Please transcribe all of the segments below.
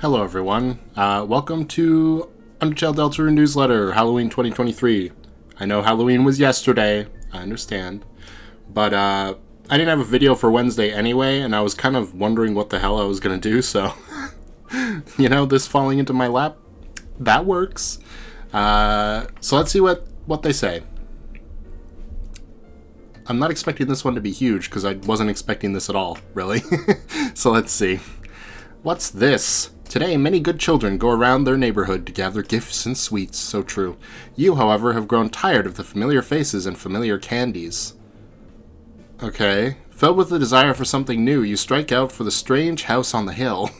Hello everyone, welcome to Undertale Deltarune newsletter, Halloween 2023. I know Halloween was yesterday, I understand, but I didn't have a video for Wednesday anyway, and I was kind of wondering what the hell I was going to do, so, you know, this falling into my lap, that works. So let's see what they say. I'm not expecting this one to be huge, because I wasn't expecting this at all, really. So let's see. What's this? Today, many good children go around their neighborhood to gather gifts and sweets. So true. You, however, have grown tired of the familiar faces and familiar candies. Okay. Filled with the desire for something new, you strike out for the strange house on the hill.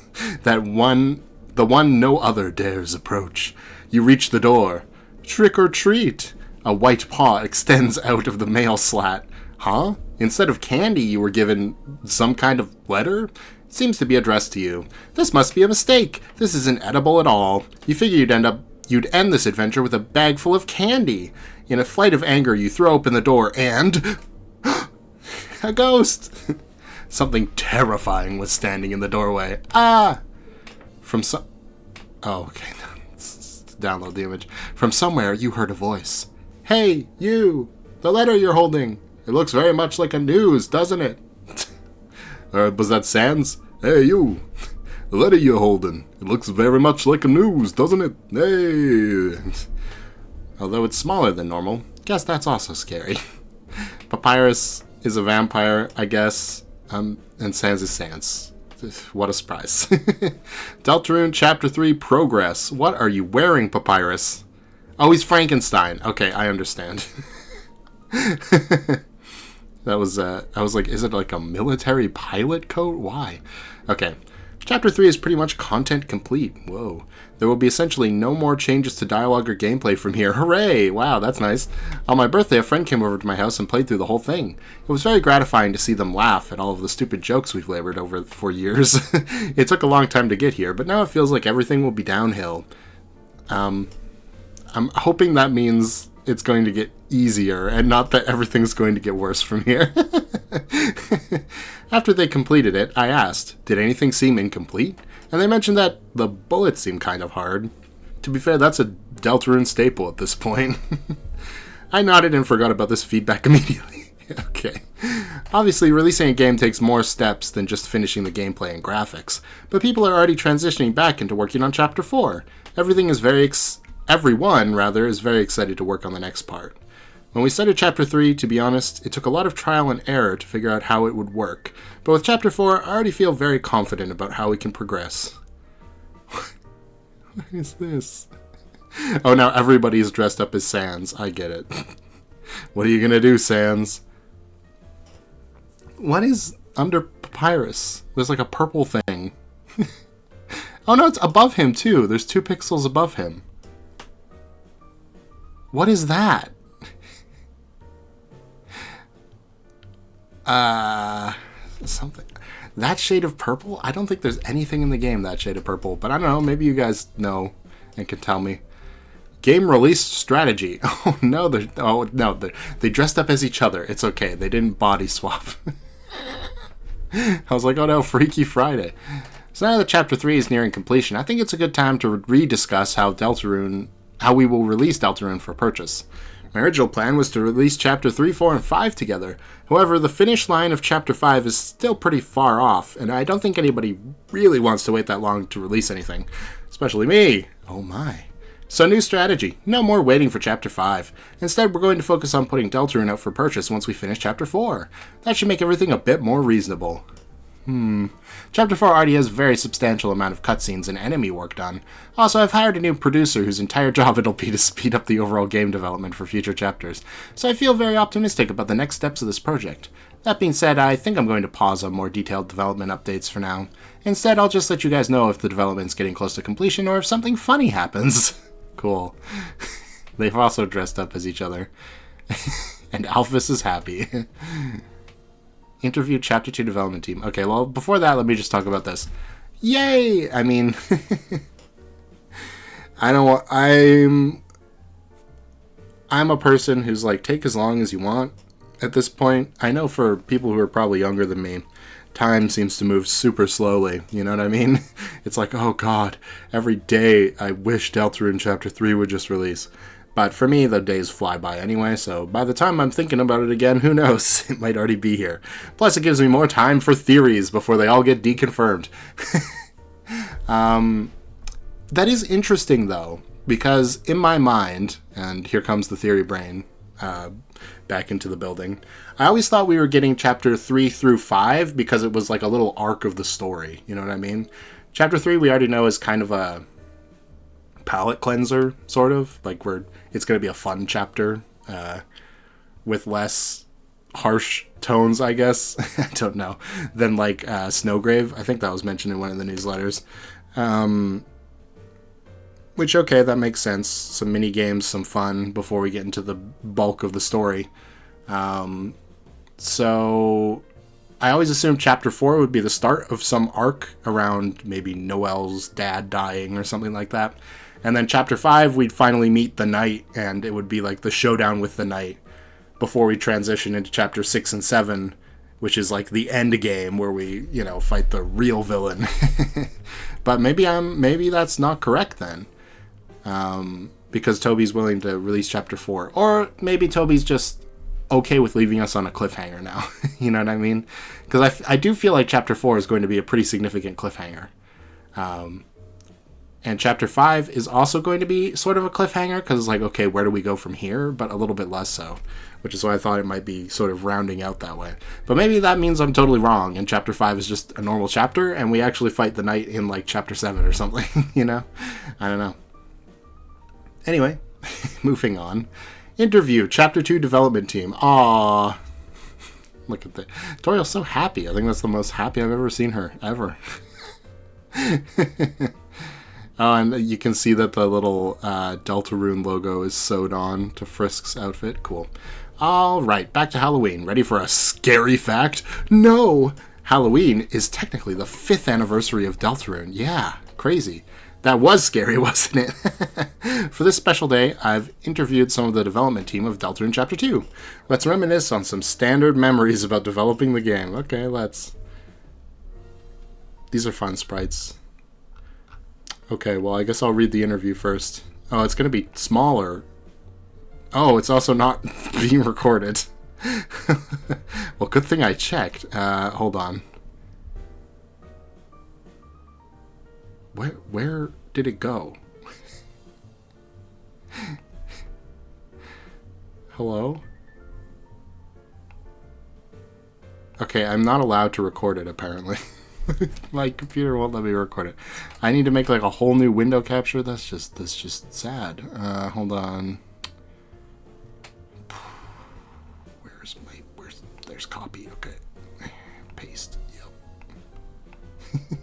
The one no other dares approach. You reach the door. Trick or treat! A white paw extends out of the mail slat. Huh? Instead of candy, you were given some kind of letter? Seems to be addressed to you. This must be a mistake. This isn't edible at all. You figure you'd end this adventure with a bag full of candy. In a flight of anger, you throw open the door and... a ghost! Something terrifying was standing in the doorway. Ah! Oh, okay. Let's download the image. From somewhere, you heard a voice. Hey, you! The letter you're holding! It looks very much like a news, doesn't it? Was that Sans? Hey, you! The letter you're holding. It looks very much like a news, doesn't it? Hey! Although it's smaller than normal. Guess that's also scary. Papyrus is a vampire, I guess. And Sans is Sans. What a surprise. Deltarune Chapter 3 Progress. What are you wearing, Papyrus? Oh, he's Frankenstein. Okay, I understand. That was, I was like, is it like a military pilot coat? Why? Okay. Chapter 3 is pretty much content complete. Whoa. There will be essentially no more changes to dialogue or gameplay from here. Hooray! Wow, that's nice. On my birthday, a friend came over to my house and played through the whole thing. It was very gratifying to see them laugh at all of the stupid jokes we've labored over for years. It took a long time to get here, but now it feels like everything will be downhill. I'm hoping that means it's going to get easier and not that everything's going to get worse from here. After they completed it, I asked, did anything seem incomplete? And they mentioned that the bullets seemed kind of hard. To be fair, that's a Deltarune staple at this point. I nodded and forgot about this feedback immediately. Okay. Obviously, releasing a game takes more steps than just finishing the gameplay and graphics, but people are already transitioning back into working on Chapter 4. Everyone is very excited to work on the next part. When we started Chapter 3, to be honest, it took a lot of trial and error to figure out how it would work. But with Chapter 4, I already feel very confident about how we can progress. What is this? Oh, now everybody's dressed up as Sans. I get it. What are you gonna do, Sans? What is under Papyrus? There's like a purple thing. Oh no, it's above him too. There's 2 pixels above him. What is that? Something. That shade of purple? I don't think there's anything in the game that shade of purple, but I don't know, maybe you guys know and can tell me. Game release strategy. Oh no, they dressed up as each other. It's okay, they didn't body swap. I was like, oh no, Freaky Friday. So now that Chapter 3 is nearing completion, I think it's a good time to rediscuss how we will release Deltarune for purchase. My original plan was to release Chapter 3, 4, and 5 together. However, the finish line of Chapter 5 is still pretty far off, and I don't think anybody really wants to wait that long to release anything. Especially me. Oh my. So new strategy. No more waiting for Chapter 5. Instead, we're going to focus on putting Deltarune out for purchase once we finish Chapter 4. That should make everything a bit more reasonable. Chapter 4 already has a very substantial amount of cutscenes and enemy work done. Also, I've hired a new producer whose entire job it'll be to speed up the overall game development for future chapters, so I feel very optimistic about the next steps of this project. That being said, I think I'm going to pause on more detailed development updates for now. Instead, I'll just let you guys know if the development's getting close to completion or if something funny happens. Cool. They've also dressed up as each other. And Alphys is happy. Interview Chapter 2 development team. Okay, well, before that, let me just talk about this. Yay! I mean, I'm a person who's like, take as long as you want at this point. I know for people who are probably younger than me, time seems to move super slowly, you know what I mean? It's like, oh god, every day I wish Deltarune Chapter 3 would just release. But for me, the days fly by anyway, so by the time I'm thinking about it again, who knows? It might already be here. Plus, it gives me more time for theories before they all get deconfirmed. That is interesting, though, because in my mind, and here comes the theory brain back into the building, I always thought we were getting Chapter 3 through 5 because it was like a little arc of the story, you know what I mean? Chapter 3 we already know is kind of a palate cleanser, sort of, like it's going to be a fun chapter with less harsh tones, I guess. I don't know, than like Snowgrave. I think that was mentioned in one of the newsletters. Which, okay, that makes sense. Some mini games, some fun before we get into the bulk of the story. So I always assumed Chapter 4 would be the start of some arc around maybe Noelle's dad dying or something like that. And then Chapter 5, we'd finally meet the Knight, and it would be like the showdown with the Knight before we transition into Chapter 6 and 7, which is like the end game where we, fight the real villain. But maybe that's not correct then. Because Toby's willing to release Chapter 4. Or maybe Toby's just okay with leaving us on a cliffhanger now. You know what I mean? Because I do feel like Chapter 4 is going to be a pretty significant cliffhanger. And Chapter 5 is also going to be sort of a cliffhanger, because it's like, okay, where do we go from here? But a little bit less so, which is why I thought it might be sort of rounding out that way. But maybe that means I'm totally wrong, and Chapter 5 is just a normal chapter, and we actually fight the Knight in, like, Chapter 7 or something, I don't know. Anyway, moving on. Interview, Chapter 2 development team. Aww. Look at that. Toriel's so happy. I think that's the most happy I've ever seen her, ever. Oh, and you can see that the little Deltarune logo is sewed on to Frisk's outfit. Cool. All right, back to Halloween. Ready for a scary fact? No! Halloween is technically the 5th anniversary of Deltarune. Yeah, crazy. That was scary, wasn't it? For this special day, I've interviewed some of the development team of Deltarune Chapter 2. Let's reminisce on some standard memories about developing the game. Okay, let's. These are fun sprites. Okay, well, I guess I'll read the interview first. Oh, it's going to be smaller. Oh, it's also not being recorded. Well, good thing I checked. Hold on. Where did it go? Hello? Okay, I'm not allowed to record it, apparently. My computer won't let me record it. I need to make like a whole new window capture. That's just sad. Hold on. There's copy. Okay. Paste. Yep.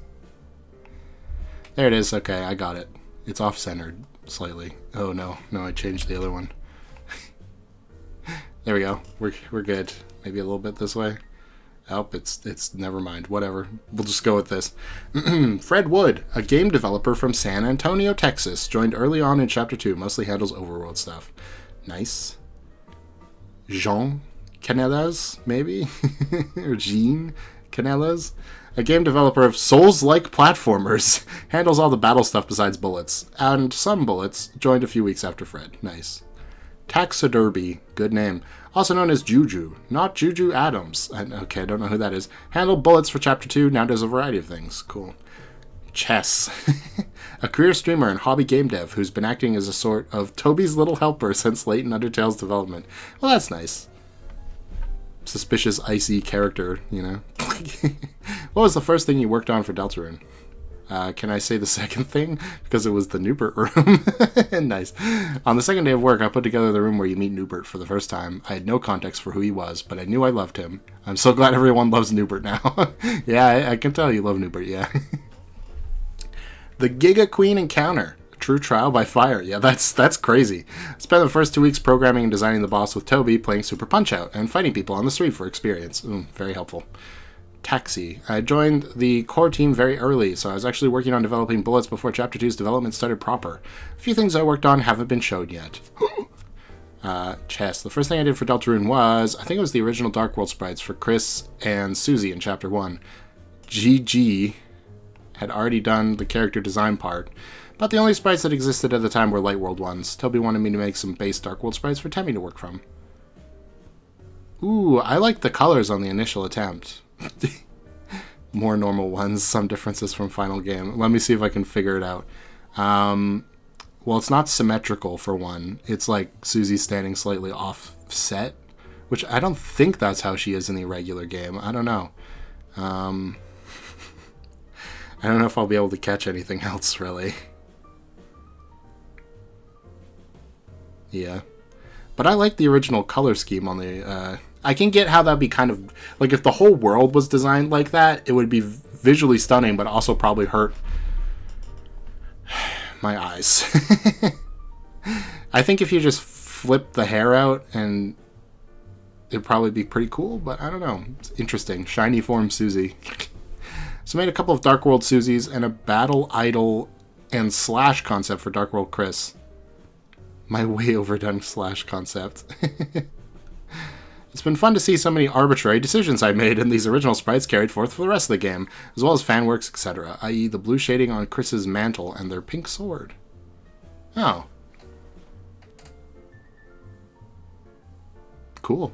There it is. Okay, I got it. It's off-centered slightly. Oh no, I changed the other one. There we go. We're good. Maybe a little bit this way. Oh, it's never mind. Whatever. We'll just go with this. Fred Wood, a game developer from San Antonio, Texas, joined early on in Chapter 2, mostly handles overworld stuff. Nice. Jean Canellas, maybe? Or Jean Canellas? A game developer of Souls-like platformers, handles all the battle stuff besides bullets. And some bullets, joined a few weeks after Fred. Nice. Taxiderby, good name. Also known as Juju, not Juju Adams. Okay, I don't know who that is. Handled bullets for Chapter 2, now does a variety of things. Cool. Chess. A career streamer and hobby game dev who's been acting as a sort of Toby's little helper since late in Undertale's development. Well, that's nice. Suspicious, icy character, What was the first thing you worked on for Deltarune? Can I say the second thing? Because it was the Newbert room. Nice. On the second day of work, I put together the room where you meet Newbert for the first time. I had no context for who he was, but I knew I loved him. I'm so glad everyone loves Newbert now. Yeah, I can tell you love Newbert, yeah. The Giga Queen Encounter. True trial by fire. Yeah, that's crazy. Spent the first 2 weeks programming and designing the boss with Toby, playing Super Punch-Out, and fighting people on the street for experience. Very helpful. Taxi. I joined the core team very early, so I was actually working on developing bullets before Chapter 2's development started proper. A few things I worked on haven't been showed yet. Chess. The first thing I did for Deltarune was, I think it was the original Dark World sprites for Chris and Susie in Chapter 1. GG had already done the character design part, but the only sprites that existed at the time were Light World ones. Toby wanted me to make some base Dark World sprites for Temmie to work from. Ooh, I like the colors on the initial attempt. More normal ones, some differences from final game. Let me see if I can figure it out. Well, it's not symmetrical for one. It's like Susie standing slightly offset, which I don't think that's how she is in the regular game. I don't know. I don't know if I'll be able to catch anything else, really. Yeah. But I like the original color scheme on the... I can get how that'd be kind of... Like, if the whole world was designed like that, it would be visually stunning, but also probably hurt my eyes. I think if you just flip the hair out, and it'd probably be pretty cool, but I don't know. It's interesting. Shiny form Susie. So I made a couple of Dark World Susies and a Battle Idol and Slash concept for Dark World Chris. My way overdone Slash concept. It's been fun to see so many arbitrary decisions I made in these original sprites carried forth for the rest of the game, as well as fan works, etc., i.e. the blue shading on Chris's mantle and their pink sword. Oh. Cool.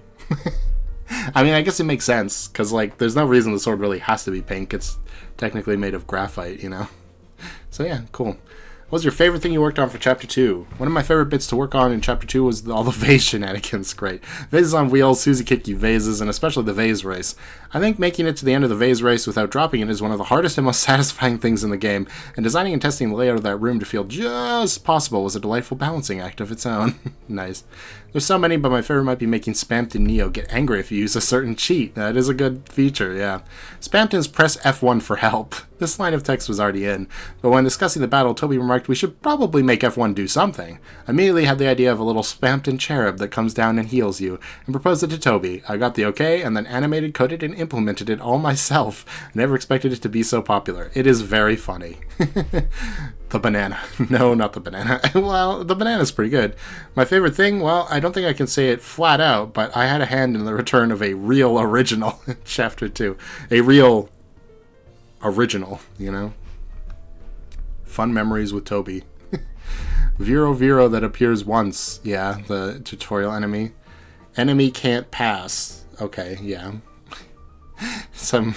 I mean, I guess it makes sense, because, like, there's no reason the sword really has to be pink. It's technically made of graphite, you know? So yeah, cool. What was your favorite thing you worked on for Chapter 2? One of my favorite bits to work on in Chapter 2 was all the vase shenanigans. Great. Vases on wheels, Susie kick you vases, and especially the vase race. I think making it to the end of the vase race without dropping it is one of the hardest and most satisfying things in the game, and designing and testing the layout of that room to feel just possible was a delightful balancing act of its own. Nice. There's so many, but my favorite might be making Spamton Neo get angry if you use a certain cheat. That is a good feature, yeah. Spamton's press F1 for help. This line of text was already in, but when discussing the battle, Toby remarked we should probably make F1 do something. I immediately had the idea of a little Spamton cherub that comes down and heals you, and proposed it to Toby. I got the okay, and then animated, coded, and implemented it all myself. I never expected it to be so popular. It is very funny. The banana. No, not the banana. Well, the banana's pretty good. My favorite thing, well, I don't think I can say it flat out, but I had a hand in the return of a real original in Chapter 2. A real original, you know? Fun memories with Toby. Vero that appears once. Yeah, the tutorial enemy. Enemy can't pass. Okay, yeah. Some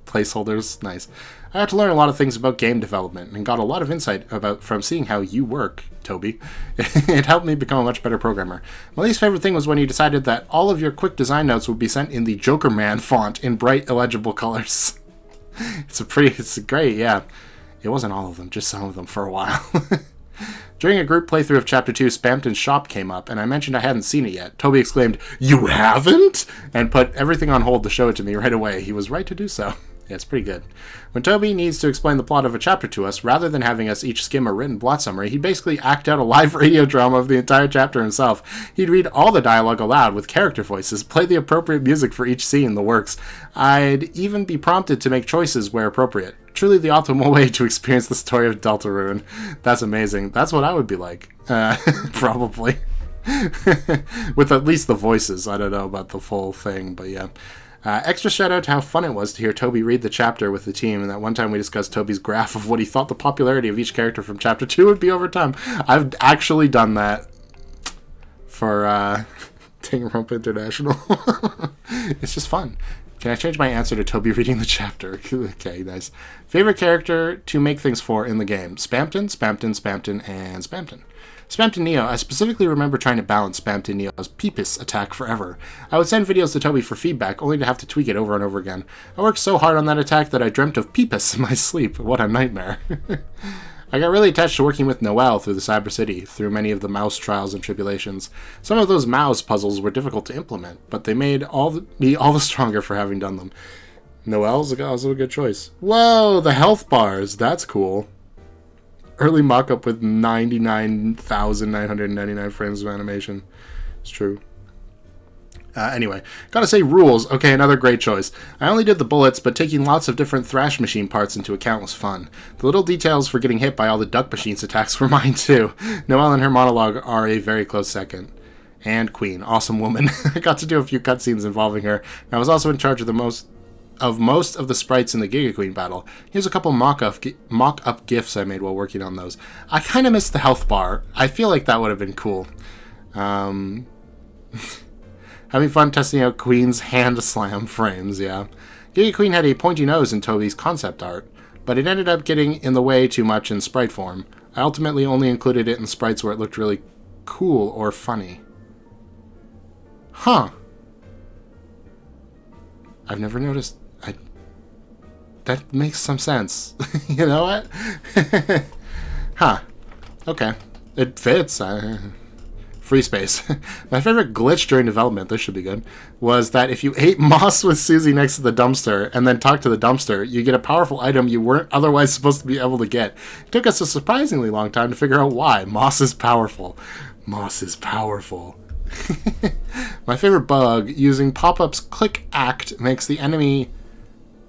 placeholders. Nice. I had to learn a lot of things about game development and got a lot of insight from seeing how you work, Toby. It helped me become a much better programmer. My least favorite thing was when you decided that all of your quick design notes would be sent in the Joker Man font in bright, illegible colors. It's great, yeah. It wasn't all of them, just some of them for a while. During a group playthrough of Chapter 2, Spamton's shop came up, and I mentioned I hadn't seen it yet. Toby exclaimed, "You haven't?" and put everything on hold to show it to me right away. He was right to do so. Yeah, it's pretty good. When Toby needs to explain the plot of a chapter to us, rather than having us each skim a written plot summary, he'd basically act out a live radio drama of the entire chapter himself. He'd read all the dialogue aloud with character voices, play the appropriate music for each scene, the works. I'd even be prompted to make choices where appropriate. Truly the optimal way to experience the story of Deltarune. That's amazing. That's what I would be like. Probably. With at least the voices. I don't know about the full thing, but yeah. Extra shout out to how fun it was to hear Toby read the chapter with the team, and that one time we discussed Toby's graph of what he thought the popularity of each character from Chapter 2 would be over time. I've actually done that for Danganronpa International. It's just fun. Can I change my answer to Toby reading the chapter? Okay, nice. Favorite character to make things for in the game? Spamton, Spamton, Spamton, and Spamton. Spamton Neo, I specifically remember trying to balance Spamton Neo's Peepus attack forever. I would send videos to Toby for feedback, only to have to tweak it over and over again. I worked so hard on that attack that I dreamt of Peepus in my sleep. What a nightmare. I got really attached to working with Noelle through the Cyber City, through many of the mouse trials and tribulations. Some of those mouse puzzles were difficult to implement, but they made me all the stronger for having done them. Noelle's a good choice. Whoa, the health bars. That's cool. Early mock-up with 99,999 frames of animation. It's true. Anyway, gotta say rules. Okay, another great choice. I only did the bullets, but taking lots of different Thrash Machine parts into account was fun. The little details for getting hit by all the Duck Machines attacks were mine too. Noelle and her monologue are a very close second. And Queen, awesome woman. I got to do a few cutscenes involving her. I was also in charge of the most of most of the sprites in the Giga Queen battle. Here's a couple mock-up gifs I made while working on those. I kind of missed the health bar. I feel like that would have been cool. Having fun testing out Queen's hand slam frames, yeah. Giga Queen had a pointy nose in Toby's concept art, but it ended up getting in the way too much in sprite form. I ultimately only included it in sprites where it looked really cool or funny. Huh. I've never noticed. That makes some sense. You know what? Huh. Okay. It fits. Free space. My favorite glitch during development, this should be good, was that if you ate moss with Susie next to the dumpster and then talked to the dumpster, you get a powerful item you weren't otherwise supposed to be able to get. It took us a surprisingly long time to figure out why. Moss is powerful. Moss is powerful. My favorite bug, using pop-up's click act makes the enemy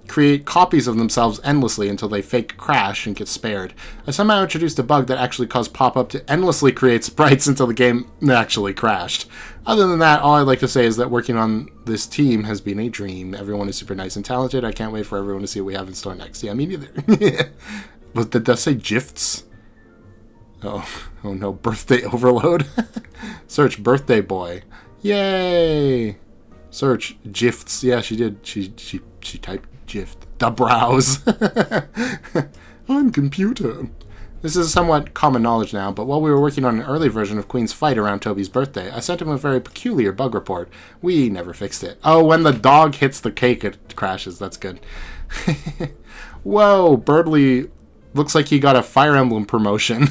create copies of themselves endlessly until they fake crash and get spared. I somehow introduced a bug that actually caused pop-up to endlessly create sprites until the game actually crashed. Other than that, all I'd like to say is that working on this team has been a dream. Everyone is super nice and talented. I can't wait for everyone to see what we have in store next. Yeah, me neither. But did that say GIFs? Oh no, birthday overload. Search birthday boy. Yay! Search GIFs. Yeah, she did. She typed GIF. The browse. I'm computer. This is somewhat common knowledge now, but while we were working on an early version of Queen's fight around Toby's birthday, I sent him a very peculiar bug report. We never fixed it. Oh, when the dog hits the cake, it crashes. That's good. Whoa, Birdly looks like he got a Fire Emblem promotion.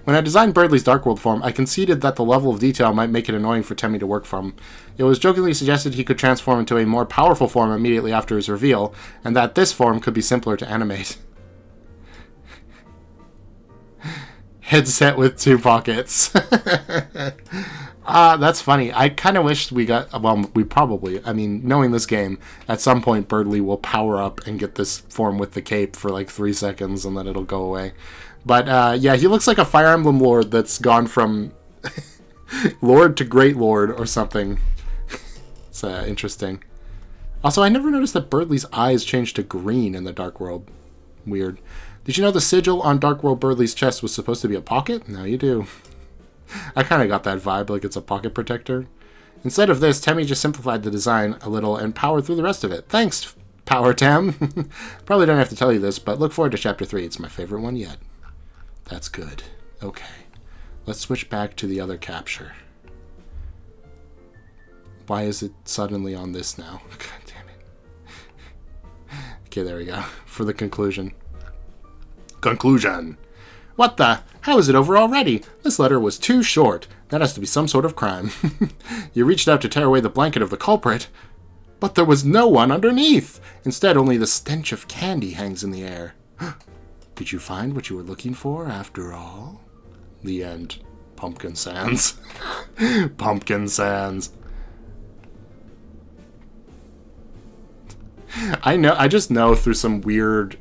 When I designed Birdley's Dark World form, I conceded that the level of detail might make it annoying for Temmie to work from. It was jokingly suggested he could transform into a more powerful form immediately after his reveal, and that this form could be simpler to animate. Headset with 2 pockets. That's funny. I kind of wish we got... Well, we probably... I mean, knowing this game, at some point Birdly will power up and get this form with the cape for like 3 seconds, and then it'll go away. But, yeah, he looks like a Fire Emblem Lord that's gone from Lord to Great Lord or something. It's interesting. Also, I never noticed that Birdley's eyes changed to green in the Dark World. Weird. Did you know the sigil on Dark World Birdley's chest was supposed to be a pocket? Now you do. I kind of got that vibe, like it's a pocket protector. Instead of this, Temmie just simplified the design a little and powered through the rest of it. Thanks, Power Tem. Probably don't have to tell you this, but look forward to Chapter 3. It's my favorite one yet. That's good. Okay. Let's switch back to the other capture. Why is it suddenly on this now? God damn it. Okay, there we go. For the conclusion. Conclusion. What the? How is it over already? This letter was too short. That has to be some sort of crime. You reached out to tear away the blanket of the culprit, but there was no one underneath. Instead, only the stench of candy hangs in the air. Did you find what you were looking for after all? The end. Pumpkin Sands. Pumpkin Sands. I just know through some weird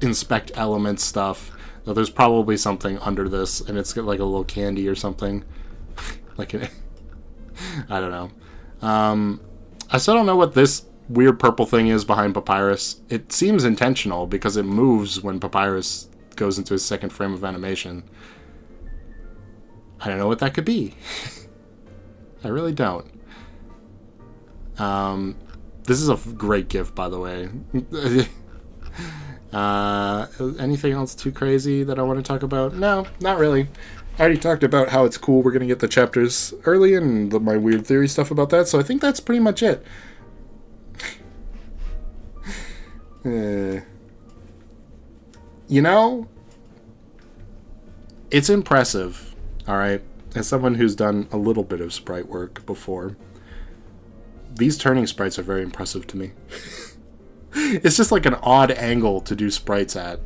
inspect elements stuff that there's probably something under this, and it's like a little candy or something. Like, I don't know. I still don't know what this weird purple thing is behind Papyrus. It seems intentional because it moves when Papyrus goes into his second frame of animation. I don't know what that could be. I really don't. This is a great gift, by the way. Anything else too crazy that I want to talk about? No, not really. I already talked about how it's cool we're going to get the chapters early and my weird theory stuff about that, so I think that's pretty much it. You know, it's impressive, alright? As someone who's done a little bit of sprite work before, these turning sprites are very impressive to me. It's just like an odd angle to do sprites at.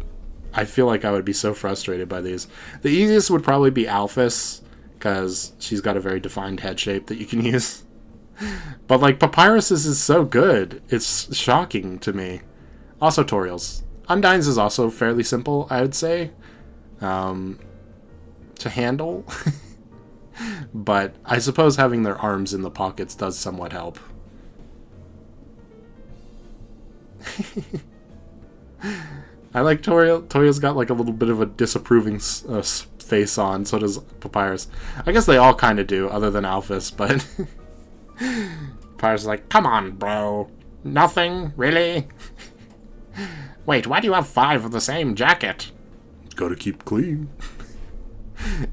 I feel like I would be so frustrated by these. The easiest would probably be Alphys, because she's got a very defined head shape that you can use. But like Papyrus's is so good, it's shocking to me. Also Toriel's. Undyne's is also fairly simple, I would say, to handle. But I suppose having their arms in the pockets does somewhat help. I like Toyo. Toyo's got like a little bit of a disapproving face on, so does Papyrus. I guess they all kind of do, other than Alphys, but Papyrus is like, come on, bro. Nothing? Really? Wait, why do you have 5 of the same jacket? Gotta keep clean.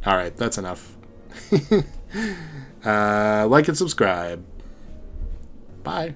Alright, that's enough. Like and subscribe. Bye.